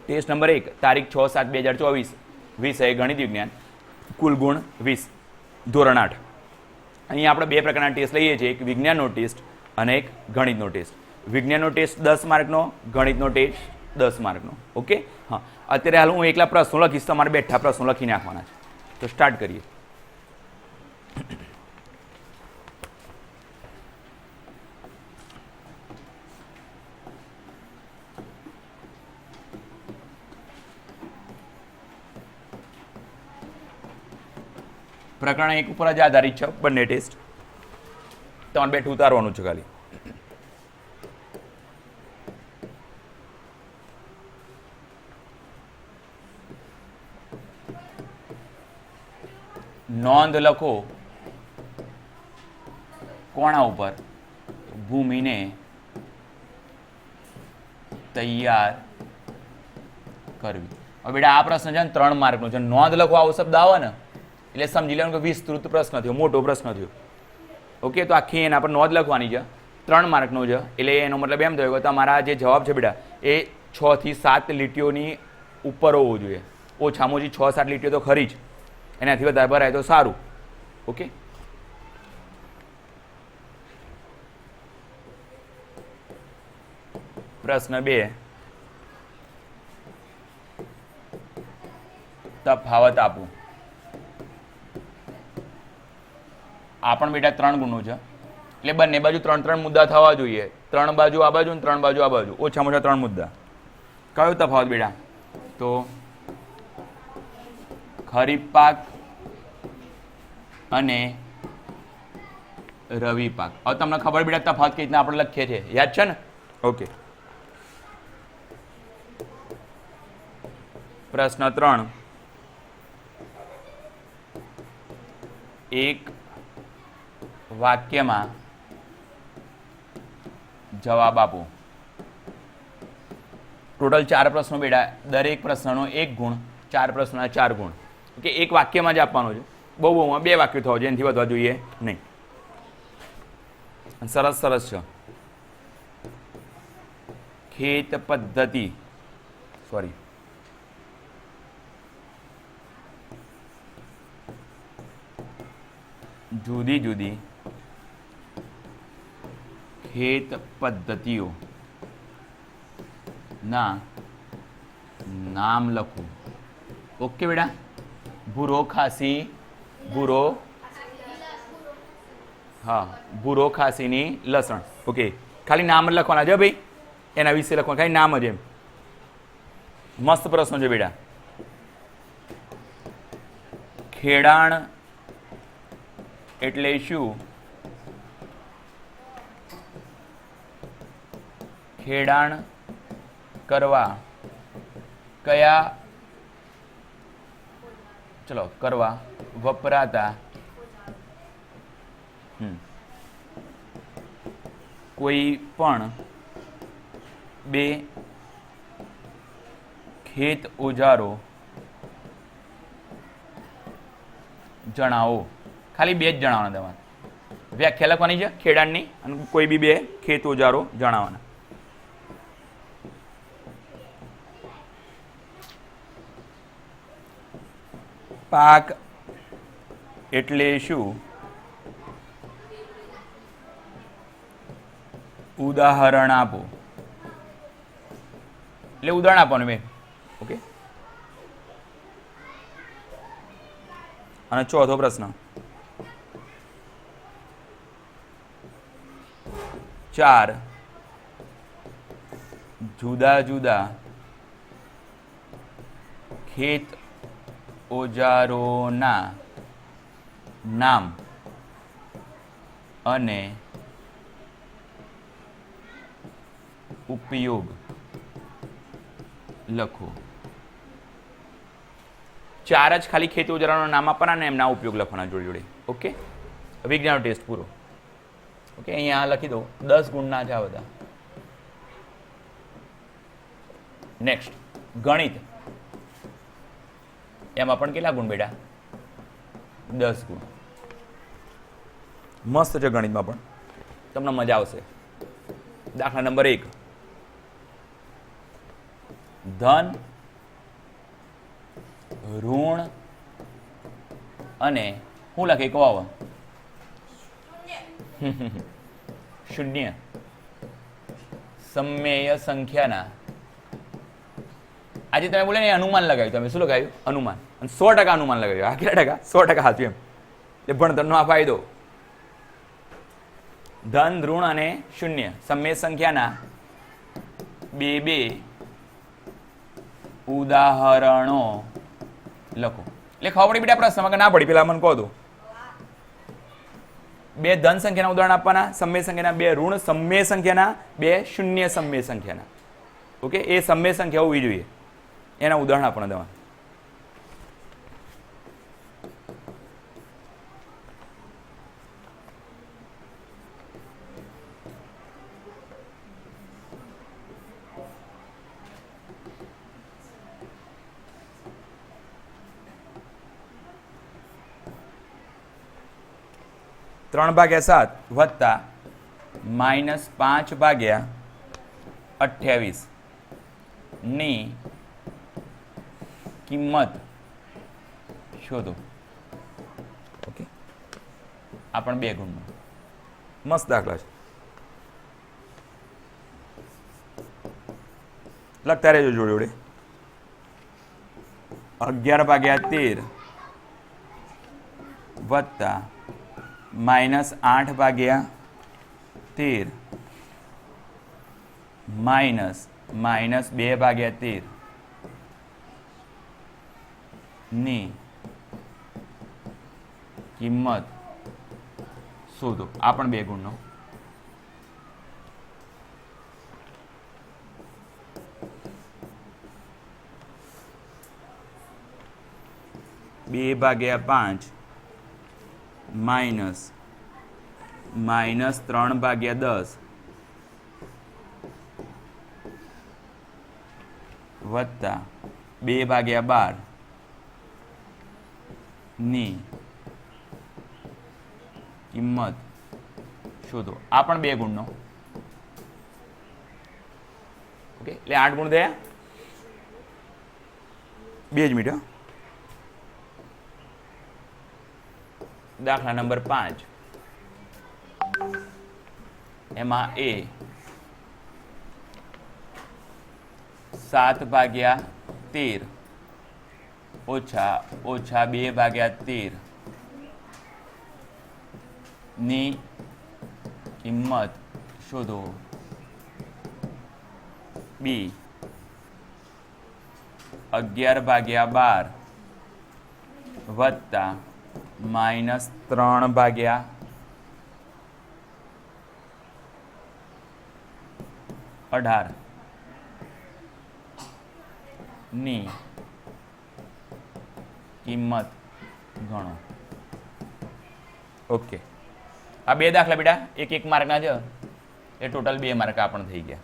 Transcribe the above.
Test number 1 તારીખ 6/7/2024 વિષય ગણિત વિજ્ઞાન કુલ ગુણ 20 ધોરણ 8 અહીંયા આપણે બે પ્રકારના ટેસ્ટ લઈએ છીએ એક વિજ્ઞાનનો ટેસ્ટ અને એક ગણિતનો ટેસ્ટ વિજ્ઞાનનો ટેસ્ટ 10 માર્કનો ગણિતનો ટેસ્ટ 10 માર્કનો ઓકે હા અત્યારે હાલ હું એકલા પ્રશ્નો લખીશ તમારે બેઠા પ્રશ્નો લખી નાખવાના છે તો સ્ટાર્ટ કરીએ પ્રકરણ 1 ઉપર જ આધારિત છે બંને ટેસ્ટ તમારે બેઠું ઉતારવાનું છે ખાલી નોંધ લખો કોણા ઉપર ભૂમિને તૈયાર કરવી હવે બેટા આ પ્રશ્ન છે ને 3 માર્કનો છે નોંધ લખો આવો શબ્દ આવે ને એટલે સમજી લેવાનું કે વિસ્તૃત પ્રશ્ન થયો મોટો પ્રશ્ન થયો ઓકે તો આખી એના પર નોંધ લખવાની છે 3 માર્કનો છે એટલે એનો મતલબ એમ થયો કે તમારા જે જવાબ છે બેટા એ 6 થી 7 લીટીઓની ઉપર હોવો જોઈએ ઓછામાં ઓછી 6-7 લીટીઓ તો ખરી જ એનાથી વધારે ભરાય તો સારું ઓકે પ્રશ્ન 2 તફાવત આપો આ પણ બેટા 3 ગુણનું છે એટલે બંને બાજુ 3 મુદ્દા થવા જોઈએ 3 બાજુ આ બાજુ અને 3 બાજુ આ બાજુ ઓછામાં ઓછા 3 મુદ્દા કયો તફાવત બેટા તો ખરીફ પાક અને રવિ પાક હવે તમને ખબર બેટા તફાવત કઈ રીતના આપણે લખીએ છીએ યાદ છે ને ઓકે પ્રશ્ન 3 એક વાક્યમાં જવાબ આપો ટોટલ 4 પ્રશ્નો બેટા દરેક પ્રશ્નનો 1 ગુણ 4 પ્રશ્નોના 4 ગુણ ઓકે એક વાક્યમાં જ આપવાનો છે બહુ 2 વાક્યો થવા જોઈએ એનાથી વધવા જોઈએ નહીં સરસ સરસ છે ખેત પદ્ધતિ સોરી જુદી જુદી ખેત પદ્ધતિઓ ના નામ લખો ઓકે બેટા ભૂરો ખાસી ભૂરો હા ભૂરો ખાસીની લસણ ઓકે ખાલી નામ જ લખવાના છે ભાઈ એના વિશે લખવાનું ખાલી નામ જ એમ મસ્ત પ્રશ્ન છે બેટા ખેડાણ એટલે શું ખેડાણ કરવા કયા ચલો કરવા વપરાતા કોઈ પણ 2 ખેત ઓજારો જણાવો ખાલી 2 જ જણાવવાના તમારે વ્યાખ્યા લખવાની છે ખેડાણની અને કોઈ બી 2 ખેત ઓજારો જણાવવાના પાક એટલે શું ઉદાહરણ આપો એટલે ઉદાહરણ આપવાનું મેં ઓકે અને ચોથો પ્રશ્ન 4 જુદા જુદા ખેત ઓજારોના નામ અને ઉપયોગ લખો 4 જ ખાલી ખેત ઓજારોના નામ આપવાના અને એમના ઉપયોગ લખવાના જોડે જોડે ઓકે વિજ્ઞાનનો ટેસ્ટ પૂરો ઓકે અહીંયા લખી દો 10 ગુણના છે આ બધા નેક્સ્ટ ગણિત એમાં પણ કેટલા ગુણ બેટા 10 ગુણ મસ્ત છે ગણિતમાં પણ તમને મજા આવશે દાખલા નંબર 1 ધન ઋણ અને શું લખે કહો હવે? શૂન્ય સમમેય સંખ્યાના, આજે તમે બોલે ને અનુમાન લગાવ્યું, તમે શું લગાવ્યું? અનુમાન. અને 100% અનુમાન લગાવ્યું. આ કેટલા ટકા? 100% સાચું એમ. એટલે ભણતરનો આ ફાયદો. ધન, ઋણ અને શૂન્ય સમમેય સંખ્યાના બે ઉદાહરણો લખો. એટલે ખબર પડી બેટા પ્રશ્નમાં કે ના પડી? પેલા મને કહો દો. બે ધન સંખ્યાના ઉદાહરણ આપવાના, સમમેય સંખ્યાના, બે ઋણ સમમેય સંખ્યાના, બે શૂન્ય સમમેય સંખ્યાના. ઓકે, એ સમમેય સંખ્યા હોવી જોઈએ એના ઉદાહરણ આપવાના તમારે. ત્રણ ભાગ્યા 7 વત્તા -5/28 ની કિંમત શોધો. ઓકે, આ પણ 2 ગુણનો મસ્ત દાખલા છે. લખતા રહેજો જોડે જોડે. 11/13 વત્તા -8/13 -2/13 ની કિંમત શોધો. આ પણ 2 ગુણનો. (2/5) -3/10 વત્તા 2/12 ની કિંમત શોધો. આ પણ 2 ગુણનો. ઓકે, એટલે 8 ગુણ થયા. 2 જ મિનિટ. દાખલા નંબર 5. એમાં એ 7/13 ઓછા 2/13 ની કિંમત શોધો. બી 11/12 વત્તા -3/18 ની કિંમત ગણો. ઓકે, આ 2 દાખલા બેટા 1 માર્કના છે. એ ટોટલ 2 માર્ક આપણને થઈ ગયા.